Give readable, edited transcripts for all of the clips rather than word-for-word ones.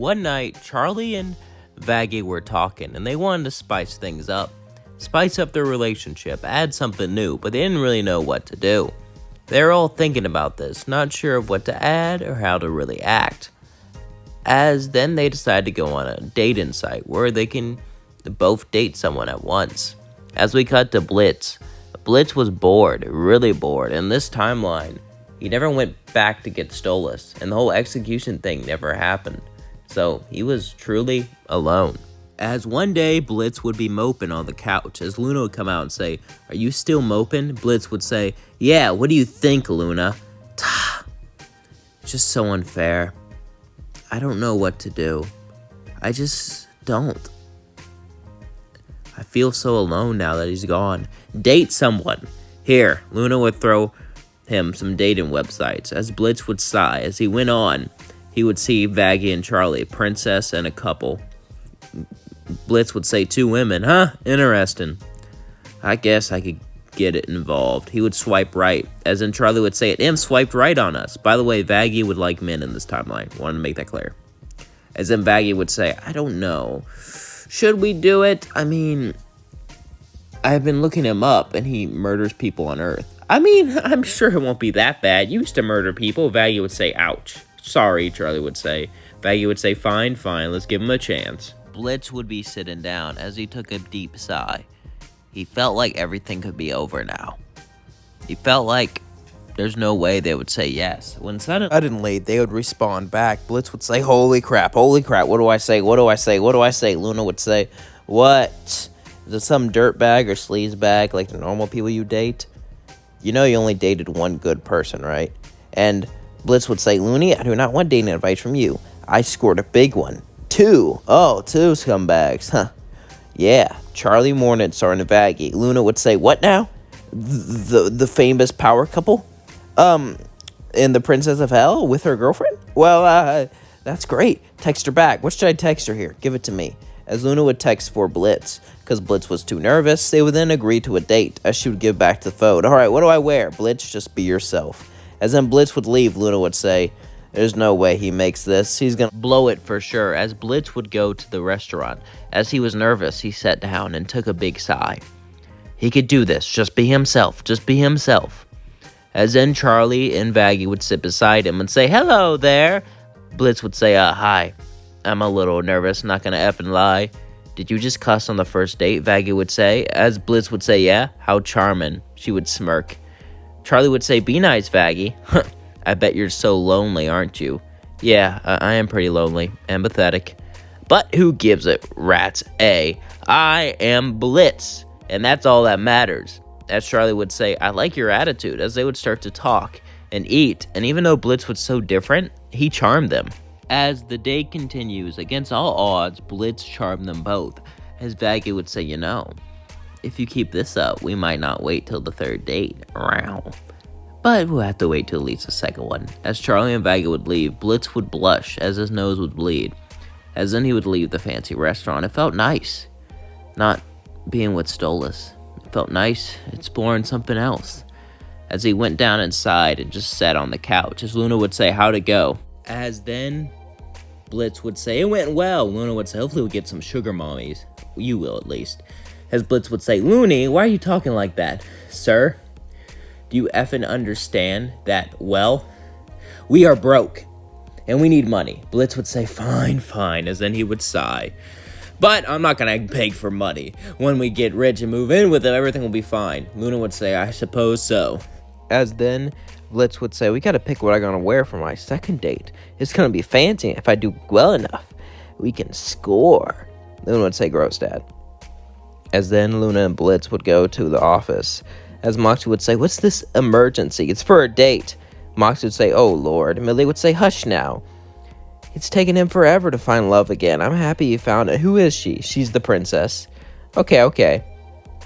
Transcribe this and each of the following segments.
One night, Charile and Vaggie were talking, and they wanted to spice things up. Spice up their relationship, add something new, but they didn't really know what to do. They were all thinking about this, not sure of what to add or how to really act. As then they decided to go on a dating site where they can both date someone at once. As we cut to Blitz, Blitz was bored, really bored. In this timeline, he never went back to get Stolas, and the whole execution thing never happened. So he was truly alone. As one day, Blitz would be moping on the couch, as Luna would come out and say, "Are you still moping?" Blitz would say, "Yeah, what do you think, Luna?" Just so unfair. I don't know what to do. I just don't. I feel so alone now that he's gone. Date someone. Here, Luna would throw him some dating websites. As Blitz would sigh, as he went on, he would see Vaggie and Charile, princess and a couple. Blitz would say, 2 women, huh? Interesting. I guess I could get it involved. He would swipe right, as in Charile would say, "It swiped right on us." By the way, Vaggie would like men in this timeline. Wanted to make that clear. As in Vaggie would say, "I don't know. Should we do it? I mean, I've been looking him up, and he murders people on Earth. I mean, I'm sure it won't be that bad. You used to murder people." Vaggie would say, "Ouch." "Sorry," Charile would say. Vaggie would say, fine, let's give him a chance." Blitz would be sitting down as he took a deep sigh. He felt like everything could be over now. He felt like there's no way they would say yes. When suddenly they would respond back. Blitz would say, holy crap, what do I say? Luna would say, "What? Is it some dirtbag or sleazebag like the normal people you date? You know you only dated one good person, right?" And Blitz would say, "Looney, I do not want dating advice from you. I scored a big one. 2. Oh, 2 scumbags, huh? Yeah, Charile Morningstar and Vaggie." Luna would say, "What now? The famous power couple? In the Princess of Hell with her girlfriend? Well, that's great. Text her back. What should I text her here? Give it to me." As Luna would text for Blitz, because Blitz was too nervous, they would then agree to a date, as she would give back the phone. "All right, what do I wear?" "Blitz, just be yourself." As then Blitz would leave, Luna would say, "There's no way he makes this. He's gonna blow it for sure." As Blitz would go to the restaurant, as he was nervous, he sat down and took a big sigh. He could do this. Just be himself. As then Charile and Vaggie would sit beside him and say, "Hello there." Blitz would say, "Hi. I'm a little nervous, not gonna effing lie." "Did you just cuss on the first date?" Vaggie would say. As Blitz would say, "Yeah, how charming." She would smirk. Charile would say, "Be nice, Vaggie." "I bet you're so lonely, aren't you?" "Yeah, I am pretty lonely. Empathetic." "But who gives it, rats? I am Blitz, and that's all that matters." As Charile would say, "I like your attitude," as they would start to talk and eat, and even though Blitz was so different, he charmed them. As the day continues, against all odds, Blitz charmed them both, as Vaggie would say, "If you keep this up, we might not wait till the 3rd date. But we'll have to wait till at least the 2nd one." As Charile and Vaggie would leave, Blitz would blush as his nose would bleed. As then he would leave the fancy restaurant. It felt nice not being with Stolas. It felt nice exploring something else. As he went down inside and just sat on the couch, as Luna would say, "How'd it go?" As then Blitz would say, "It went well." Luna would say, "Hopefully we'll get some sugar mommies. You will, at least." As Blitz would say, "Looney, why are you talking like that? Sir, do you effing understand that, well, we are broke, and we need money?" Blitz would say, fine, as then he would sigh. "But I'm not gonna beg for money. When we get rich and move in with them, everything will be fine." Luna would say, "I suppose so." As then Blitz would say, "We gotta pick what I'm gonna wear for my 2nd date. It's gonna be fancy. If I do well enough, we can score." Luna would say, "Gross, Dad." As then Luna and Blitz would go to the office. As Moxie would say, "What's this emergency? It's for a date." Moxie would say, "Oh, Lord." Millie would say, "Hush now. It's taken him forever to find love again. I'm happy you found it. Who is she?" "She's the princess." Okay.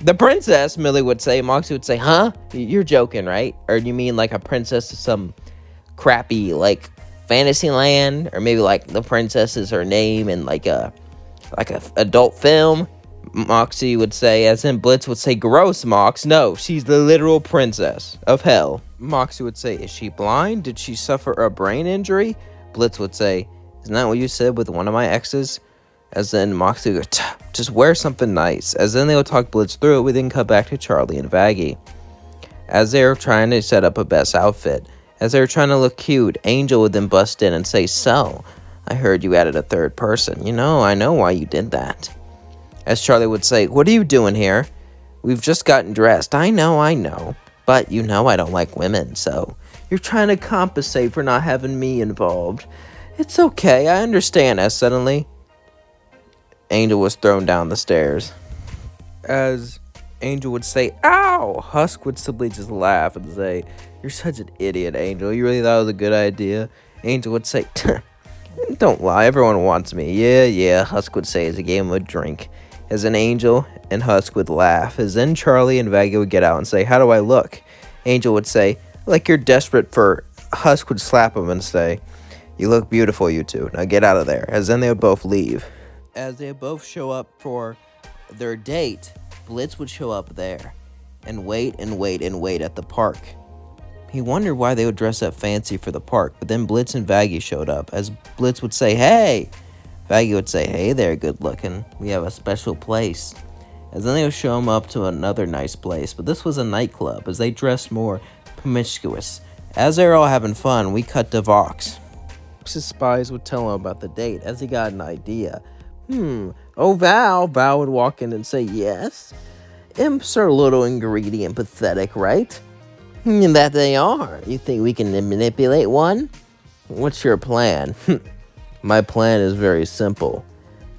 "The princess?" Millie would say. Moxie would say, "Huh? You're joking, right? Or you mean like a princess of some crappy, like, fantasy land? Or maybe like the princess is her name in like a adult film?" Moxie would say, as in Blitz would say, "Gross, Mox. No, she's the literal princess of hell." Moxie would say, "Is she blind? Did she suffer a brain injury?" Blitz would say, Isn't that what you said with one of my exes? As then Moxie would go, just wear something nice. As then they would talk Blitz through it, we then cut back to Charile and Vaggie. As they were trying to set up a best outfit, as they were trying to look cute, Angel would then bust in and say, so, I heard you added a third person. I know why you did that. As Charlie would say, what are you doing here? We've just gotten dressed. I know. But I don't like women, so you're trying to compensate for not having me involved. It's okay, I understand. As suddenly, Angel was thrown down the stairs. As Angel would say, ow! Husk would simply just laugh and say, you're such an idiot, Angel. You really thought it was a good idea? Angel would say, don't lie, everyone wants me. Yeah, Husk would say as he gave him a drink. As an Angel and Husk would laugh. As then Charlie and Vaggie would get out and say, how do I look? Angel would say, like you're desperate for... Husk would slap him and say, you look beautiful, you two. Now get out of there. As then they would both leave. As they both show up for their date, Blitz would show up there and wait at the park. He wondered why they would dress up fancy for the park, but then Blitz and Vaggie showed up. As Blitz would say, hey! Vaggie would say, hey there, good looking. We have a special place. As then they would show him up to another nice place, but this was a nightclub, as they dressed more promiscuous. As they were all having fun, we cut to Vox. Vox's spies would tell him about the date, as he got an idea. Oh, Val. Val would walk in and say, yes. Imps are a little ingredient and pathetic, right? That they are. You think we can manipulate one? What's your plan? My plan is very simple.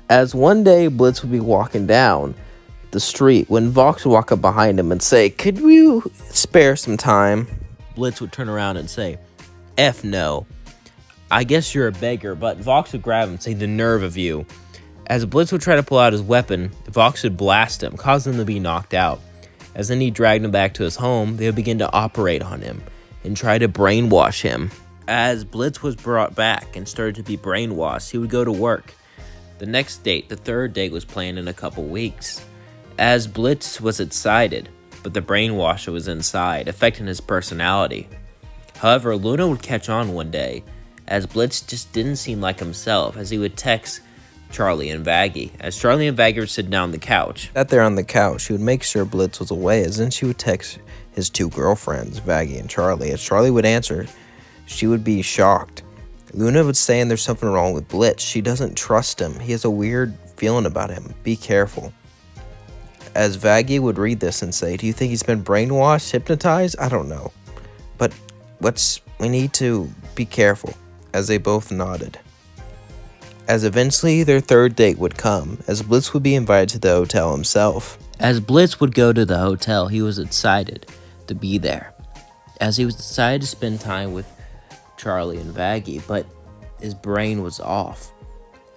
As one day Blitz would be walking down the street when Vox would walk up behind him and say, could you spare some time? Blitz would turn around and say, F no. I guess you're a beggar, but Vox would grab him and say, the nerve of you. As Blitz would try to pull out his weapon, Vox would blast him, causing him to be knocked out. As then he dragged him back to his home, they would begin to operate on him and try to brainwash him. As Blitz was brought back and started to be brainwashed, he would go to work. The next date, the third date, was planned in a couple weeks. As Blitz was excited, but the brainwasher was inside, affecting his personality. However, Luna would catch on one day, as Blitz just didn't seem like himself, as he would text Charlie and Vaggie. As Charlie and Vaggie would sit down on the couch. Sat there on the couch, she would make sure Blitz was away, as then she would text his two girlfriends, Vaggie and Charlie. As Charlie would answer, she would be shocked. Luna would say, and there's something wrong with Blitz. She doesn't trust him. He has a weird feeling about him. Be careful. As Vaggie would read this and say, do you think he's been brainwashed, hypnotized? I don't know. But we need to be careful. As they both nodded. As eventually their third date would come, as Blitz would be invited to the hotel himself. As Blitz would go to the hotel, he was excited to be there. As he was excited to spend time with Charlie and Vaggie, but his brain was off.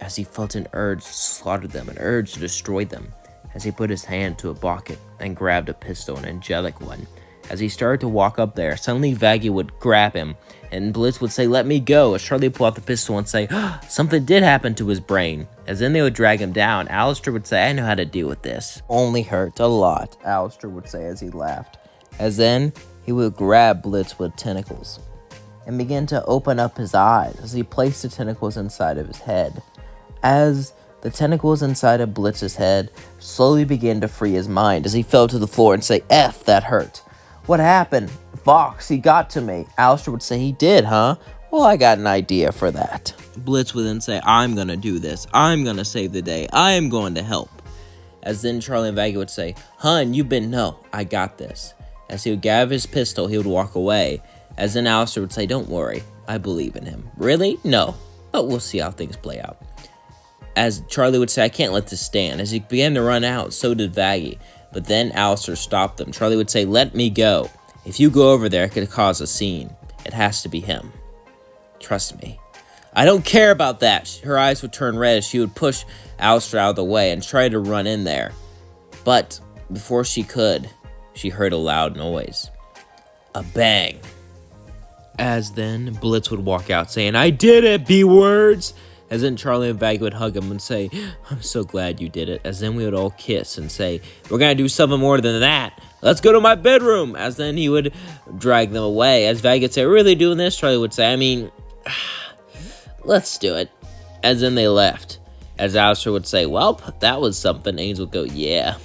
As he felt an urge to slaughter them, an urge to destroy them. As he put his hand to a bucket and grabbed a pistol, an angelic one. As he started to walk up there, suddenly Vaggie would grab him, and Blitz would say, let me go, as Charlie would pull out the pistol and say, something did happen to his brain. As then they would drag him down, Alastor would say, I know how to deal with this. Only hurt a lot, Alastor would say as he laughed. As then, he would grab Blitz with tentacles, and begin to open up his eyes, as he placed the tentacles inside of his head. As the tentacles inside of Blitz's head slowly began to free his mind, as he fell to the floor and say, F, that hurt. What happened? Vox, he got to me. Alastor would say, he did, huh? Well, I got an idea for that. Blitz would then say, I'm gonna do this. I'm gonna save the day. I am going to help. As then Charlie and Vaggie would say, hun, no, I got this. As he would grab his pistol, he would walk away. As then Alastor would say, don't worry, I believe in him. Really? No. But we'll see how things play out. As Charlie would say, I can't let this stand. As he began to run out, so did Vaggie. But then Alastor stopped them. Charlie would say, let me go. If you go over there, it could cause a scene. It has to be him. Trust me. I don't care about that. Her eyes would turn red as she would push Alastor out of the way and try to run in there. But before she could, she heard a loud noise. A bang. As then, Blitz would walk out saying, I did it, B-words. As then Charlie and Vaggie would hug him and say, I'm so glad you did it. As then we would all kiss and say, we're going to do something more than that. Let's go to my bedroom. As then he would drag them away. As Vaggie would say, really doing this? Charlie would say, let's do it. As then they left. As Alastor would say, well, that was something. Ains would go, yeah.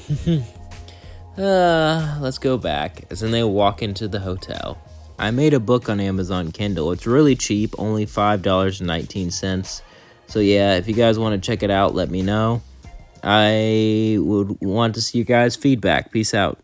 Let's go back. As then they walk into the hotel. I made a book on Amazon Kindle. It's really cheap, only $5.19. So yeah, if you guys want to check it out, let me know. I would want to see you guys' feedback. Peace out.